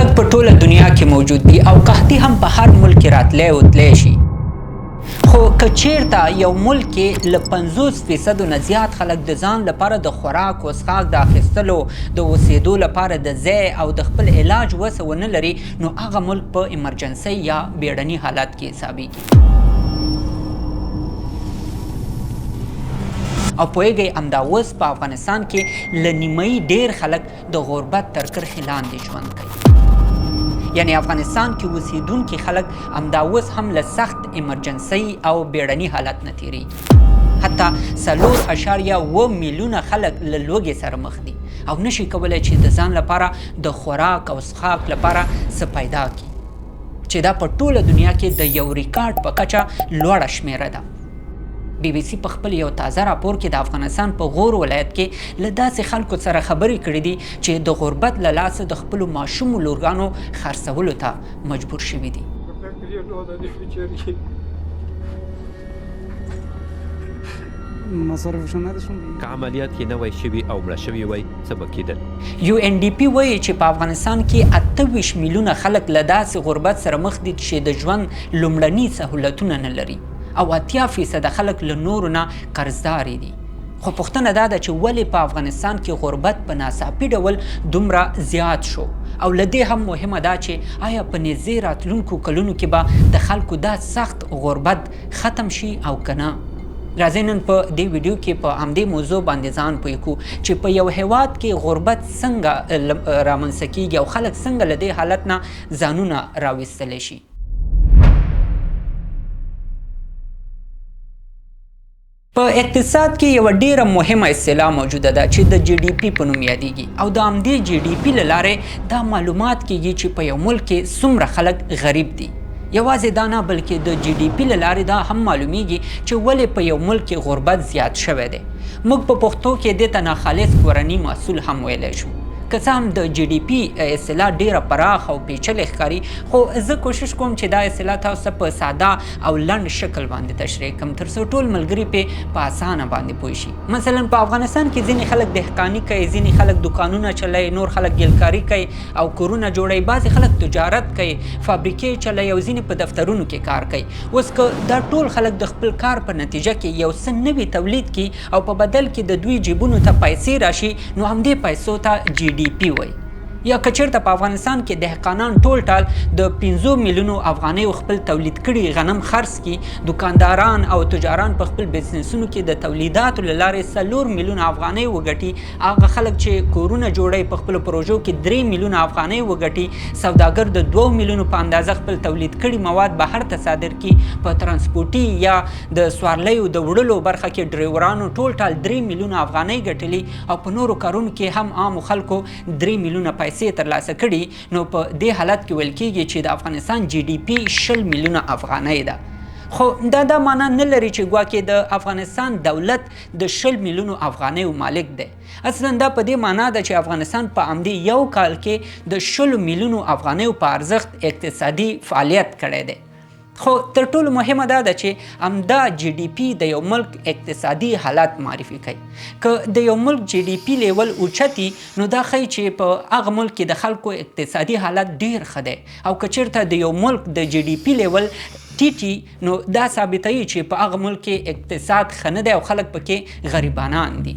خلک په ټوله دنیا کې موجود دي او قحطي هم په هر ملک کې راتلی او تلی شي. خو که چیرته یو ملک کې له 50% نه زیات خلک د ځان لپاره د خوراک او څښاک د اخیستلو د اوسېدو لپاره د ځای او د خپل علاج وسه ونه لري، نو هغه ملک په ایمرجنسۍ یا بیړني حالت کې حسابیږي. او پوهیږئ همدا اوس په افغانستان کې له نیمایي ډیر خلک د غربت تر کرښې لاندې ژوند کوي. یعنی افغانستان کې اوسیدونکي خلک همدا اوس هم له سخت ایمرجنسۍ او بیړني حالت نه تیریږي. حتی 4.7 میلیونه خلک له لوږې سره مخ دي او نشي کولی چې د ځان لپاره د خوراک او څښاک لپاره څه پیدا کړي، چې دا په ټوله دنیا کې د یو ریکارډ په کچه لوړه شمیره ده. بی بی سی په خپل یو تازه راپور کې د افغانستان په غور ولایت کې له داسې خلکو سره خبرې کړې دي چې د غربت له لاسه د خپلو ماشومو لورګانو خرڅولو ته مجبور شوي دي. که عملیات کې نه وای شوي او مړه شوي وای څه به کېدل؟ یو ان ډي پي وایي چې په افغانستان کې 28 میلیونه خلک له داسې غربت سره مخ دي چې د ژوند لومړني سهولتونه نه لري او 80% خلک له نورو نه قرضداري دي. خو پوښتنه دا ده چې ولې په افغانستان کې غربت په ناڅاپي ډول دومره زیات شو، او له دې هم مهمه ده چې آیا په نږدې راتلونکو کلونو کې به د خلکو دا سخت غربت ختم شي او که نه. راځئ نن په دې ویډیو کې په همدې موضوع باندې ځان پوه کړو چې په یو هیواد کې غربت څنګه رامنځته کیږي او خلک څنګه له دې حالت نه ځانونه راویستلی شي. په اقتصاد کې یو ډیره مهمه اصطلاح موجوده ده چې د جی ډي پی په نوم یادیږي، او د همدې جی ډي پی له لارې دا معلومات کیږي چې په یو ملک کې څومره خلک غریب دي. یوازې دا نه بلکې د جی ډي پی له لارې دا هم معلومیږي چې ولې په یو ملک کې غربت زیات شوی دی. موږ په پښتو کې دې ته ناخالص کورني محصول هم ویلی شو. که څه هم د جی ډي پی اصطلاح ډیره پراخ او پیچلې ښکاري، خو زه کوشش کوم چې دا اصطلاح تاسو ته په ساده او لنډ شکل باندې تشریح کړم ترڅو ټول ملګري پې په اسانه باندې پوه شي. مثلا په افغانستان کې ځینې خلک دهقاني کوي، ځینې خلک دکانونه چلوي، نور خلک ګلکاري کوي او کورونه جوړوي، بعضې خلک تجارت کوي، فابریکې چلوي او ځینې په دفترونو کې کار کوي. اوس که دا ټول خلک د خپل کار په نتیجه کې یو څه نوي تولید کړي او په بدل کې د دوی جیبونو ته پیسې راشي، نو همدې پیسو ته جی ډي پی وایي. یا که چېرته په افغانستان کې دهقانان ټول ټال د 5 میلیونو افغانیو خپل تولید کړي غنم خرڅ کړي، دکانداران او تجاران په خپل بزنسونو کې د تولیداتو له لارې 4 میلیونه افغانۍ وګټي، هغه خلک چې کورونه جوړوي په خپلو پروژو کې 3 میلیونه افغانۍ وګټي، سوداګر د 2 میلیونو په اندازه خپل تولید کړي مواد بهر ته صادر کړي، په ترانسپورټي یا د سوارلیو د وړلو برخه کې ډریورانو ټول ټال 3 میلیونه افغانۍ ګټلي، او په نورو کارونو کې هم عامو خلکو 3 میلیونه پیسې ترلاسه کړي. نو په دې حالت کې ویل کېږي چې د افغانستان جی ډي پی 20 میلیونه افغانۍ ده. خو دا معنا نه لري چې ګواکې د افغانستان دولت د 20 میلیونو افغانیو مالک دی. اصلا دا په دې معنا ده چې افغانستان په همدې یو کال کې د 20 میلیونو افغانیو په ارزښت اقتصادي فعالیت کړی دی. خو تر ټولو مهمه دا ده چې همدا جی ډي پی د یو ملک اقتصادي حالت معرفي کوي. که د یو ملک جی ډي پی لیول اوچتي، نو دا ښیي چې په هغه ملک کې د خلکو اقتصادي حالت ډیر ښه دی، او که چیرته د یو ملک د جی ډي پی لیول ټیټي، نو دا ثابتوي چې په هغه ملک کې اقتصاد ښه نه دی او خلک پکې غریبانان دي.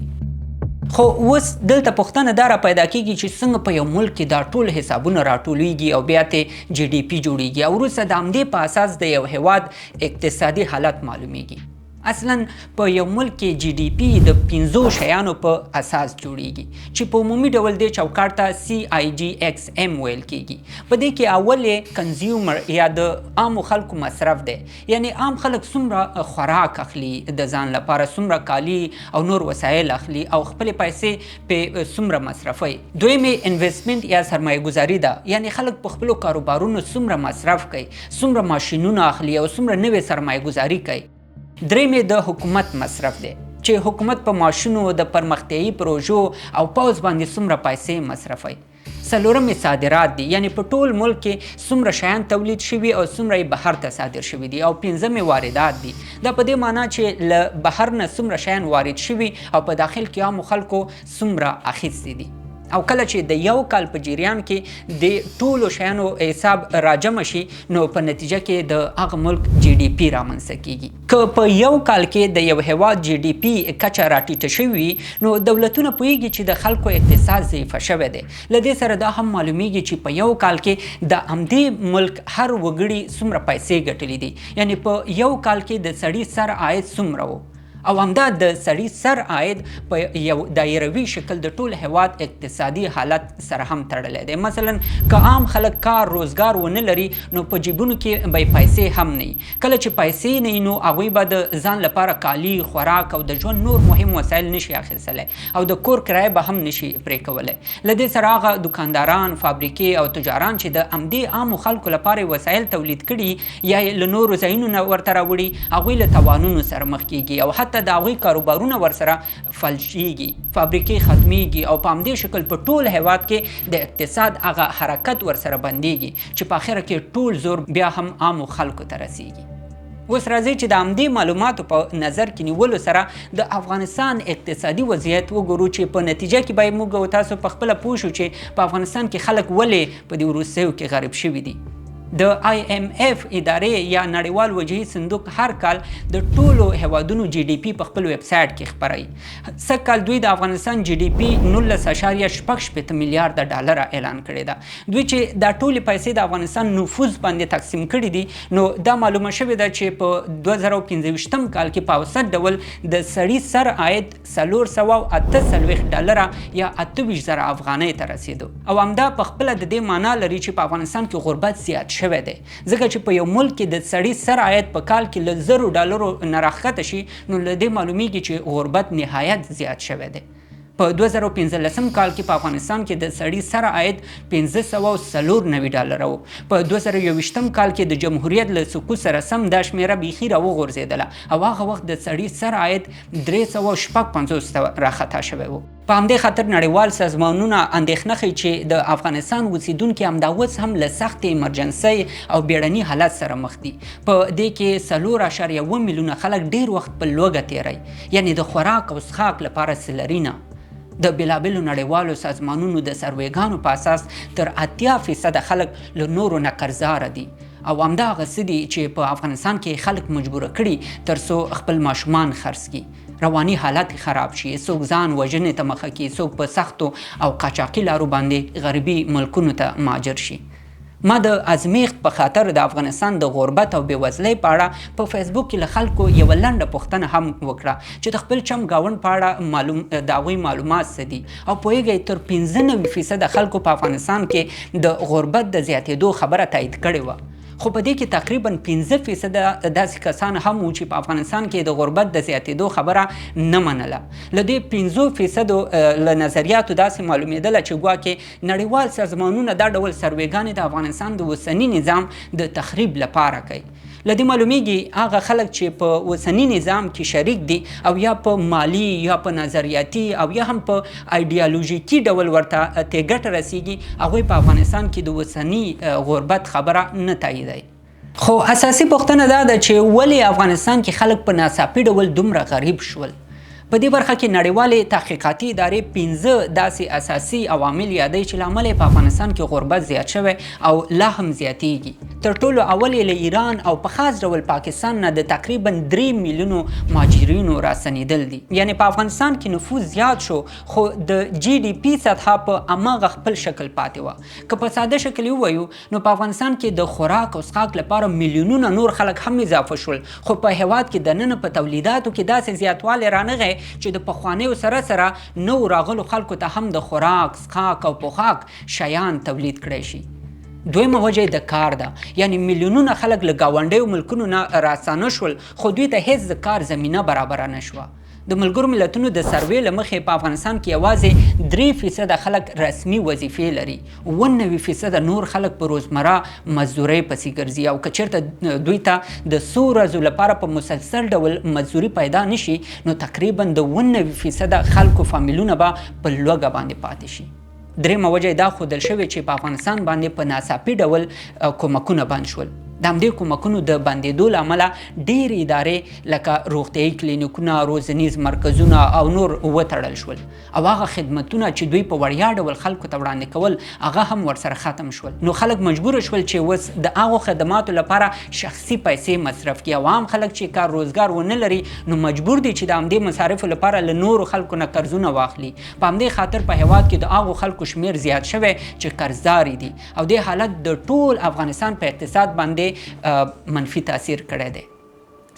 خو اوس دلته پوښتنه دا را پیدا کېږي چې څنګه په یو ملک کې دا ټول حسابونه راټولیږي او بیا ته جی ډي پی جوړیږي او وروسته د همدې په اساس د یو هیواد اقتصادي حالت معلومیږي. اصلا په یو ملک کې جی ډي پی د 5 شیانو په اساس جوړیږي چې په عمومي ډول د چوکاټ ته CIGXM ویل کېږي. په دې کې اول یې کنزیومر یا د عامو خلکو مصرف دی، یعنی عام خلک څومره خوراک اخلي د ځان لپاره، څومره کالي او نور وسایل اخلي او خپلې پیسې په څومره مصرفوي. دویم یې انویسټمنټ یا سرمایه گذاري ده، یعنی خلک په خپلو کاروبارونو څومره مصرف کوي، څومره ماشینونه اخلي او څومره نوې سرمایه گذاري کوي. دریم یې د حکومت مصرف دی چې حکومت په معاشونو د پرمختیایي پروژو او پوځ باندې څومره پیسې مصرفوي. څلورم یې صادرات دي، یعنی په ټول ملک کې څومره شیان تولید شوي او څومره یې بهر ته صادر شوي دي. او پنځم یې واردات دي، دا په دې معنا چې له بهر نه څومره شیان وارد شوي او په داخل کې عامو خلکو څومره اخیستي دي. او کله چې د یو کال په جریان کې د ټولو شیانو حساب راجمع شي نو په نتیجه کې د هغه ملک جی ډي پی رامنځته کیږي که په یو کال کې د یو هیواد جی ډي پی کچه راټیټه شوې نو دولتونه پوهیږي چې د خلکو اقتصاد ضعیفه شوی دی. له دې سره دا هم معلومیږي چې په یو کال کې د همدې ملک هر وګړي څومره پیسې ګټلې دي، یعنی په یو کال کې د سړي سر عاید څومره و او همدا د سړي سر عاید په یو دایروي شکل د ټول هیواد اقتصادي حالت سره هم تړلی دی. مثلا که عام خلک کار روزګار ونه لري نو په جیبونو کې به پیسې هم نه وي. کله چې پیسې نه وي نو هغوی به د ځان لپاره کالي، خوراک او د ژوند نور مهم وسایل نشي اخیستلی او د کور کرایه به هم نشي پرې کولی. له دې سره هغه دکانداران، فابریکې او تجاران چې د همدې عامو خلکو لپاره وسایل تولید کړي یا یې له نورو ځایونو نه ورته راوړي، هغوی له تاوانونو سره مخ کیږي او حتی د هغوی کاروبارونه ورسره فلجیږي، فابریکې ختمیږي او په همدې شکل په ټول هیواد کې د اقتصاد هغه حرکت ورسره بندیږي چې په آخره کې ټول زور بیا هم عامو خلکو ته رسیږي. اوس راځي چې د همدې معلوماتو په نظر کې نیولو سره د افغانستان اقتصادي وضعیت وګورو چې په نتیجه کې به موږ او تاسو په خپله پوه شو چې په افغانستان کې خلک ولې په دې وروستیو کې غریب شوي دي. د IMF ادارې یا نړیوال وجهي صندوق هر کال د ټولو هیوادونو جی ډي پی په خپل ویب سایټ کې خپروي. سږ کال دوی د افغانستان جی ډي پی 19.6 میلیارډ ډالر اعلان کړی ده. دوی چې دا ټولې پیسې د افغانستان نفوذ باندې تقسیم کړي دي نو دا معلومه شوې ده چې په 2015 کال کې په اوسط ډول د سړي سر عاید 448 ډالره یا 28,000 افغانۍ ته رسیدو او همدا په خپله د دې معنا لري چې په افغانستان کې غربت زیات شوی دی، ځکه چې په یو ملک کې د سړي سر عاید په کال کې له 1,000 ډالرو نه راښکته شي نو له دې معلومیږي چې غربت نهایت زیات شوی دی. په 2015 کال کې په افغانستان کې د سړي سر عاید 594 ډالره و. په 2021 کال کې د جمهوریت له سقوط سره سم دا شمیره بیخي راوغورځېدله او هغه وخت د سړي سر عاید 356 ته راخطا شوی و. په همدې خاطر نړیوال سازمانونه اندېښنه ښیي چې د افغانستان اوسیدونکي همدا اوس هم له سختې ایمرجنسۍ او بیړني حالت سره مخ دي. په دې کې 4.1 میلیونه خلک ډیر وخت په لوږه تیروي، یعنی د خوراک او څښاک لپاره څه لري نه. د بېلابېلو نړیوالو سازمانونو د سروېګانو په اساس تر 80% خلک له نورو نه قرضداره دي او همدغه څه دي چې په افغانستان کې خلک مجبوره کړي تر څو خپل ماشومان خرڅ کړي، رواني حالت خراب شي، څوک ځان وژنې ته مخه کړي، څوک په سختو او قاچاقي لارو باندې غربي ملکونو ته مهاجر شي. ما د ازمیښت په خاطر د افغانستان د غربت او بېوزلۍ په اړه په فیسبوک کې له خلکو یوه لنډه پوښتنه هم وکړه چې د خپل چم ګاونډ په اړه د هغوی معلومات څه دي او پوهیږئ تر 95% خلکو په افغانستان کې د غربت د زیاتېدو خبره تایید کړې وه. خو په دې کې تقریبا 5% داسې کسان هم وو چې په افغانستان کې د غربت د زیاتېدو خبره نه منله. له دې 5% له نظریاتو داسې معلومېدله چې ګواکې نړیوال سازمانونه دا ډول سروېګانې د افغانستان د اوسني نظام د تخریب لپاره کوي. له دې معلومیږي هغه خلک چې په اوسني نظام کې شریک دي او یا په مالی یا په نظریاتي او یا هم په ایډیالوژیکي ډول ورته ته ګټه رسیږي، هغوی په افغانستان کې د اوسني غربت خبره نه تاییدوي. خو اساسي پوښتنه دا ده چې ولې افغانستان کې خلک په ناڅاپي ډول دومره غریب شول؟ په دې برخه کې نړیوالې تحقیقاتي ادارې 15 داسې اساسي عوامل یادوي چې له امله په افغانستان کې غربت زیات شوی او لا هم زیاتیږي. تر ټولو اول یې له ایران او په خاص ډول پاکستان نه د تقریبا 3 میلیونو مهاجرینو راستنېدل دي. یعنی په افغانستان کې نفوذ زیات شو خو د جی ډي پی سطحه په هماغه خپل شکل پاتې وه. که په ساده شکل ووایو نو په افغانستان کې د خوراک او څښاک لپاره میلیونونه نور خلک هم اضافه شول، خو په هیواد کې دننه په تولیداتو کې داسې زیاتوالی رانغی چې د پخوانیو سره نو راغلو خلکو ته هم د خوراک، څښاک او پوښاک شیان تولید کړی شي. دویمه وجه د کار ده، یعنی میلیونونه خلک له ګاونډیو ملکونو نه راستانه شول خو دوی ته هیڅ د کار زمینه برابره نه شوه. د ملګرو ملتونو د سروې له مخې په افغانستان کې یوازې 3% خلک رسمي وظیفې لري، 99% نور خلک په روزمره مزدورۍ پسې ګرځي او که چېرته دوی ته د څو ورځو لپاره په مسلسل ډول مزدوري پیدا نشي نو تقریبا د 99% خلکو فامیلونه به په لوږه باندې پاتې شي. درېیمه وجه دا ښودل شوې چې په افغانستان باندې په ناڅاپي ډول کومکونه بند شول. د همدې کومکونو د بندېدو له امله ډېرې ادارې لکه روغتیایي کلینیکونه، روزنیز مرکزونه او نور وتړل شول او هغه خدمتونه چې دوی په وړیا ډول خلکو ته وړاندې کول هغه هم ورسره ختم شول. نو خلک مجبور شول چې اوس د هغو خدماتو لپاره شخصي پیسې مصرف کړي او عام خلک چې کار روزګار ونه لري نو مجبور دي چې د همدې مصارفو لپاره له نورو خلکو نه قرضونه واخلي. په همدې خاطر په هېواد کې د هغو خلکو شمیر زیات شوی چې قرضداري دي او دې حالت د ټول افغانستان په اقتصاد باندې منفي تاثیر کړی دی.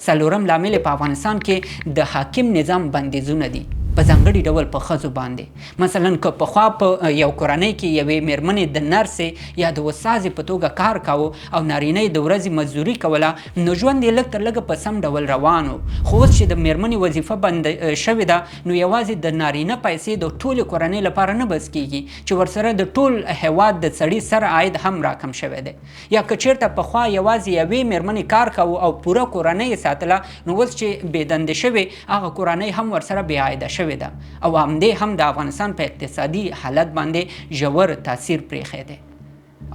څلورم لامل په افغانستان کې د حاکم نظام بندیزونه دي په ځانګړي ډول په ښځو باندې. مثلا که پخوا په یو کورنۍ کې یوې میرمنې د نرسې یا د استاذې په توګه کار کاوه او نارینه یې د ورځې مزدوري کوله نو ژوند یې لږ تر لږه په سم ډول روان و. خو اوس چې د میرمنې وظیفه بند شوې ده نو یوازې د نارینه پیسې د ټولې کورنۍ لپاره نه بس کیږي چې ورسره د ټول هېواد د سړي سر عاید هم راکم شوی دی. یا که چېرته پخوا یوازې یوې میرمنې کار کاوه او پوره کورنۍ یې ساتله نو اوس چې بېدندې شوې هغه کورنۍ هم ورسره بې عایده شوې ده او همدې هم د افغانستان په اقتصادي حالت باندې ژور تاثیر پرېښی دی.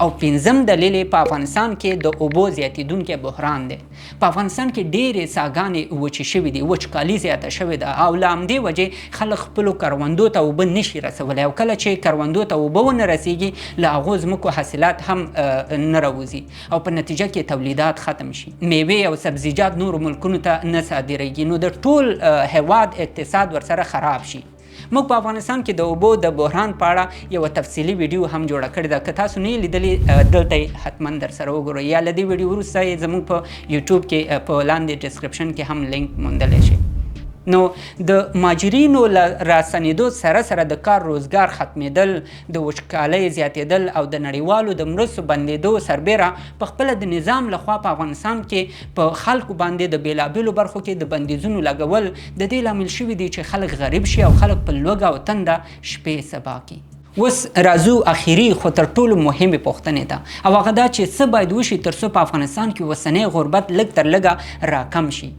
او پنځم دلیل په افغانستان کې د اوبو زیاتېدونکی بحران دی. په افغانستان کې ډېرې څاګانې وچې شوي دي، وچکالي زیاته شوې ده او له همدې وجې خلک خپلو کروندو ته اوبه نشي رسولی او کله چې کروندو ته اوبه ونه رسیږي له هغو ځمکو حاصلات هم نه راوځي او په نتیجه کې تولیدات ختم شي، میوې او سبزیجات نورو ملکونو ته نه صادریږي نو د ټول هېواد اقتصاد ورسره خراب شي. موږ په افغانستان کې د اوبو د بحران په اړه یوه تفصیلي ویډیو هم جوړه کړې ده. که تاسو نه یې لیدلې دلته یې حتما در سره وګورئ یا له دې ویډیو وروسته یې زموږ په یوټیوب کې په لاندې ډسکرپشن کې هم لینک موندلی شئ. نو د ماجرینو راستنېدو سره سره د کار روزګار ختمېدل، د وچکالۍ زیاتېدل او د نړیوالو د مرستو بندېدو سربیره په خپله د نظام لخوا په افغانستان کې په خلکو باندې د بېلابېلو برخو کې د بندیزونو لګول د دې لامل شوي دي چې خلک غریب شي او خلک په لوږه او تنده شپې سبا کړي. اوس راځو اخیری خو تر ټولو مهمې پوښتنې ته او هغه دا چې څه باید وشي تر څو په افغانستان کې اوسنی غربت لږ تر لږه راکم شي.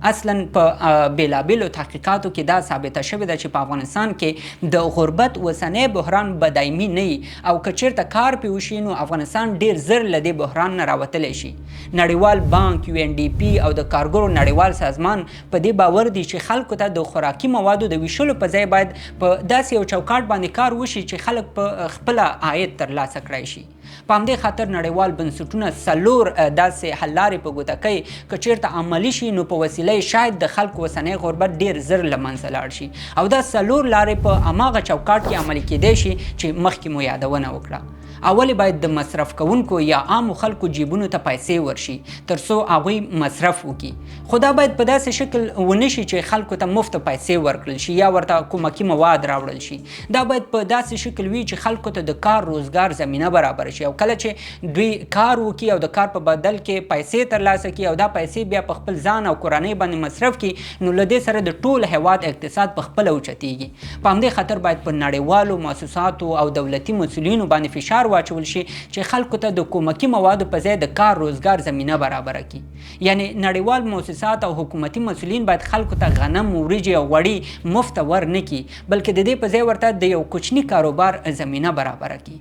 اصلا په بېلابېلو تحقیقاتو کې دا ثابته شوې ده چې په افغانستان کې د غربت اوسنی بحران به دایمي نه وي او که چېرته کار پرې وشي نو افغانستان ډېر زر له دې بحران نه راوتلی شي. نړیوال بانک، UNDP او د کارګرو نړیوال سازمان په دې باور دي چې خلکو ته د خوراکي موادو د ویشلو په ځای باید په داسې یو چوکاټ باندې کار وشي چې خلک په خپله عاید ترلاسه کړی شي. په همدې خاطر نړیوال بنسټونه څلور داسې حل لارې په ګوته کوي که چېرته عملي شي نو په وسیله شاید د خلکو اوسنی غربت ډېر زر له منځه لاړ شي او دا څلور لارې په هماغه چوکاټ کې عملي کیدی شي چې مخکې مو یادونه وکړه. اول باید د مصرف کوونکو یا عامو خلکو جیبونو ته پیسې ورشي تر څو هغوی مصرف وکړي، خو دا باید په داسې شکل ونه شي چې خلکو ته مفت پیسې ورکړل شي یا ورته کومکي مواد راوړل شي. دا باید په داسې شکل وي چې خلکو ته د کار روزګار زمینه برابر شي او کله چې دوی کار وکړي او د کار په بدل کې پیسې ترلاسه کړي او دا پیسې بیا په خپل ځان او کورنۍ باندې مصرف کړي نو له دې سره د ټول هېواد اقتصاد په خپله اوچتېږي. په همدې خاطر باید په نړیوالو مؤسساتو او دولتي مسؤلینو باندې فشار واچول شي چې خلکو ته د کومکي موادو په ځای د کار روزګار زمینه برابره کړي. یعنی نړیوال مؤسسات او حکومتي مسؤلین باید خلکو ته غنم، وریجې او غوړي مفته ورنه کړي بلکې د دې په ځای ورته د یو کوچني کاروبار زمینه برابره کړي.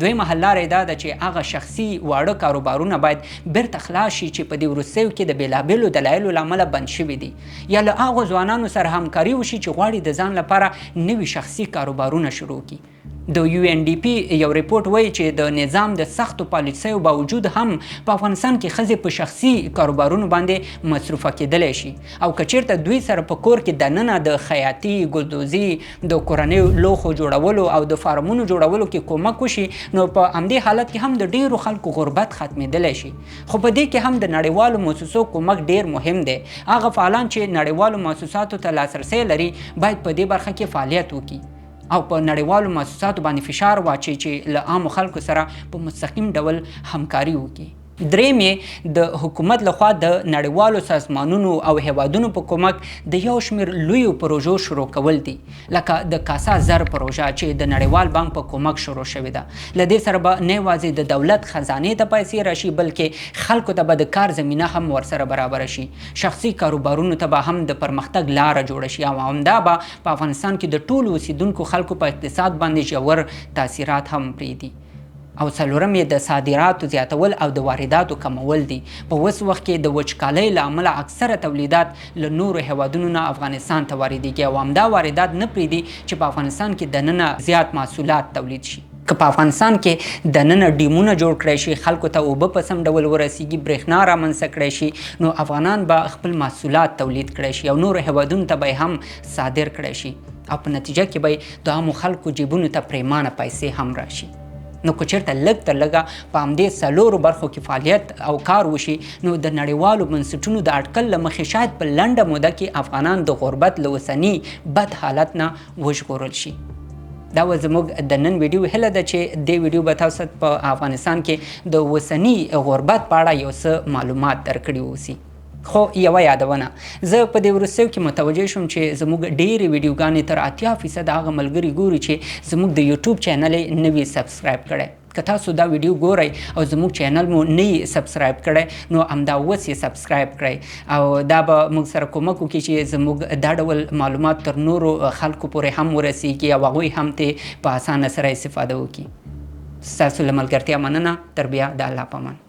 دویمه حل لاره دا ده چې هغه شخصي واړه کاروبارونه باید بیرته خلاص شي چې په دې وروستیو کې د بېلابېلو دلایلو له امله بند شوي دي یا له هغو ځوانانو سره همکاري وشي چې غواړي د ځان لپاره نوي شخصي کاروبارونه شروع کړي. د UNDP یو ریپورټ وایي چې د نظام د سختو پالیسیو باوجود هم په افغانستان کې ښځې په شخصي کاروبارونو باندې مصروفه کېدلی شي او که چېرته دوی سره په کور کې دننه د خیاطي، ګلدوزي، د کورنیو لوښو جوړولو او د فارمونو جوړولو کې کومک وشي نو په همدې حالت کې هم د ډېرو خلکو غربت ختمېدلی شي. خو په دې کې هم د نړیوالو مؤسسو کومک ډېر مهم دی. هغه فعالان چې نړیوالو مؤسساتو ته لاسرسی لري باید په دې برخه کې فعالیت وکړي او په نړیوالو مؤسساتو باندې فشار واچي چې له عامو خلکو سره په مستقیم ډول همکاري وکړي. دریم یې د حکومت لخوا د نړیوالو سازمانونو او هیوادونو په کومک د یو شمېر لویو پروژو شروع کول دي لکه د کاسا زر پروژه چې د نړیوال بانک په کومک شروع شوې ده. له دې سره به نه یوازې د دولت خزانې ته پیسې راشي بلکې خلکو ته به د کار زمینه هم ورسره برابره شي. شخصي کاروبارونو ته به هم د پرمختګ لاره جوړه شي او همدا به په افغانستان کې د ټولو اوسیدونکو خلکو په اقتصاد باندې ژور تاثیرات هم پرېږدي. او څلورم یې د صادراتو زیاتول او د وارداتو کمول دي. په اوس وخت کې د وچکالۍ له امله اکثره تولیدات له نورو هیوادونو نه افغانستان ته واردېږي او همدا واردات نه پرېږدي چې په افغانستان کې دننه زیات محصولات تولید شي. که په افغانستان کې دننه ډیمونه جوړ کړی شي، خلکو ته اوبه په سم ډول ورسیږي، برېښنا رامنځته کړی شي، نو افغانان به خپل محصولات تولید کړی شي او نورو هیوادونو ته به هم صادر کړی شي او په نتیجه کې به د عامو خلکو جیبونو ته پریمانه پیسې هم راشي. نو که چېرته لږ تر لږه په همدې څلورو برخو کې فعالیت او کار وشي، نو د نړیوالو بنسټونو د اټکل له مخې شاید په لنډه موده کې افغانان د غربت له اوسني بد حالت نه وژغورل شي. دا و زموږ د نن ویډیو هیله ده چې دې ویډیو به تاسو په افغانستان کې د اوسني غربت په اړه یو څه معلومات درکړي اوسي. خو یوه یادونه، زه په دې وروستیو کې متوجه شوم چې زموږ ډېرې ویډیوګانې تر 80% هغه ملګري ګوري چې زموږ د یوټیوب چینل یې نه وي سبسکرایب کړی. که تاسو دا ویډیو ګورئ او زموږ چینل مو نه یې سبسکرایب کړی، نو همدا اوس یې سبسکرایب کړئ او دا به موږ سره کومک وکړي چې زموږ دا ډول معلومات تر نورو خلکو پورې هم ورسیږي او هغوی هم ترې په اسانه سره استفاده وکړي. ستاسو له ملګرتیا مننه. تر بیا د الله په امان.